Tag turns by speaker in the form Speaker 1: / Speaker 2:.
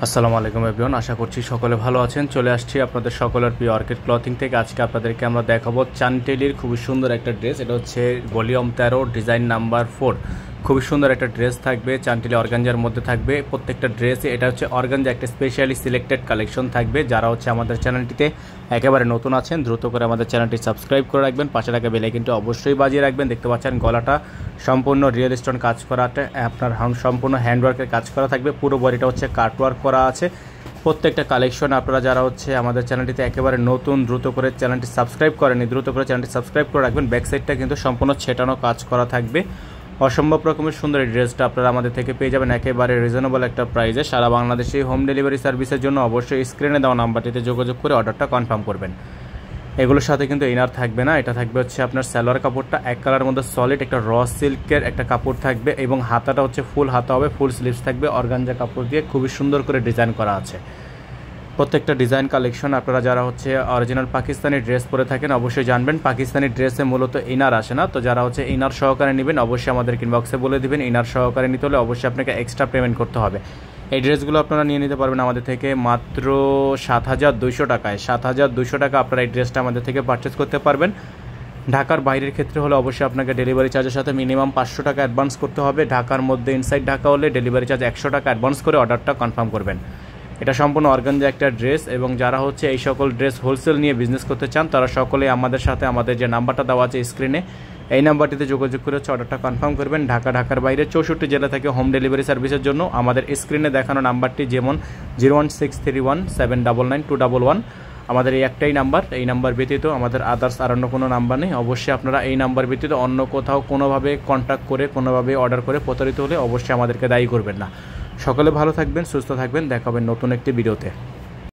Speaker 1: আসসালামু আলাইকুম এভরিওয়ান, আশা করছি সকলে ভালো আছেন। চলে আসছি আপনাদের সকলের প্রিয় অর্কিড ক্লথিং থেকে। আজকে আপনাদেরকে আমরা দেখাবো চানটেলির খুবই সুন্দর একটা ড্রেস। এটা হচ্ছে ভলিউম 13 ডিজাইন নাম্বার 4। খুবই সুন্দর একটা ড্রেস থাকবে, চানটেলি অর্গানজার মধ্যে থাকবে প্রত্যেকটা ড্রেসে। এটা হচ্ছে অর্গানজা একটা স্পেশালি সিলেক্টেড কালেকশন থাকবে। যারা হচ্ছে আমাদের চ্যানেলটিতে একেবারে নতুন আছেন দ্রুত করে আমাদের চ্যানেলটি সাবস্ক্রাইব করে রাখবেন, পাশে থাকা বেল আইকনটি অবশ্যই বাজিয়ে রাখবেন। দেখতে পাচ্ছেন গলাটা সম্পূর্ণ রিয়েল স্টোন কাজ করাটা, আপনার সম্পূর্ণ হ্যান্ডওয়ার্কের কাজ করা থাকবে। পুরো বডিটা হচ্ছে কাটওয়ার্ক করা আছে। প্রত্যেকটা কালেকশন আপনারা যারা হচ্ছে আমাদের চ্যানেলটিতে একেবারে নতুন দ্রুত করে চ্যানেলটি সাবস্ক্রাইব করেনি, দ্রুত করে চ্যানেলটি সাবস্ক্রাইব করে রাখবেন। ব্যাক সাইডটা কিন্তু সম্পূর্ণ ছেটানো কাজ করা থাকবে। অসম্ভব রকমের সুন্দর এই ড্রেসটা আপনারা আমাদের থেকে পেয়ে যাবেন একেবারে রিজনেবল একটা প্রাইসে। সারা বাংলাদেশে হোম ডেলিভারি সার্ভিসের জন্য অবশ্যই স্ক্রিনে দেওয়া নাম্বারটিতে যোগাযোগ করে অর্ডারটা কনফার্ম করবেন। এগুলোর সাথে কিন্তু ইনার থাকবে না, এটা থাকবে হচ্ছে আপনার সালোয়ার কাপড়টা এক কালার মধ্যে সলিড একটা র সিল্কের একটা কাপড় থাকবে এবং হাতাটা হচ্ছে ফুল হাতা হবে, ফুল স্লিভস থাকবে অর্গানজা কাপড় দিয়ে খুবই সুন্দর করে ডিজাইন করা আছে। প্রত্যেকটা ডিজাইন কালেকশন আপনারা যারা হচ্ছে অরিজিনাল পাকিস্তানি ড্রেস পরে থাকেন অবশ্যই জানবেন পাকিস্তানি ড্রেসে মূলত ইনার আসে না। তো যারা হচ্ছে ইনার সহকারে নেবেন অবশ্যই আমাদের ইনবক্সে বলে দিবেন। ইনার সহকারে নিতে হলে অবশ্যই আপনাকে এক্সট্রা পেমেন্ট করতে হবে। এই ড্রেসগুলো আপনারা নিয়ে নিতে পারবেন আমাদের থেকে মাত্র 7,200 টাকায়। 7,200 টাকা আপনারা এই ড্রেসটা আমাদের থেকে পারচেস করতে পারবেন। ঢাকার বাইরের ক্ষেত্রে হলে অবশ্যই আপনাকে ডেলিভারি চার্জের সাথে মিনিমাম 500 টাকা অ্যাডভান্স করতে হবে। ঢাকার মধ্যে ইনসাইড ঢাকা হলে ডেলিভারি চার্জ 100 টাকা অ্যাডভান্স করে অর্ডারটা কনফার্ম করবেন। এটা সম্পূর্ণ অর্গানজা একটা ড্রেস এবং যারা হচ্ছে এই সকল ড্রেস হোলসেল নিয়ে বিজনেস করতে চান তারা সকলেই আমাদের সাথে আমাদের যে নাম্বারটা দেওয়া আছে স্ক্রিনে এই নাম্বারটিতে যোগাযোগ করে হচ্ছে অর্ডারটা কনফার্ম করবেন। ঢাকার বাইরে 64 জেলা থেকে হোম ডেলিভারি সার্ভিসের জন্য আমাদের স্ক্রিনে দেখানো নাম্বারটি যেমন 01631799211 আমাদের এই একটাই নাম্বার। এই নাম্বার ব্যতীত আমাদের আদার্স আর অন্য কোনো নাম্বার নেই। অবশ্যই আপনারা এই নাম্বার ব্যতীত অন্য কোথাও কোনোভাবে কন্ট্যাক্ট করে কোনোভাবে অর্ডার করে প্রতারিত হলে অবশ্যই আমাদেরকে দায়ী করবেন না। সকলে ভালো থাকবেন, সুস্থ থাকবেন, দেখা হবে নতুন একটি ভিডিওতে।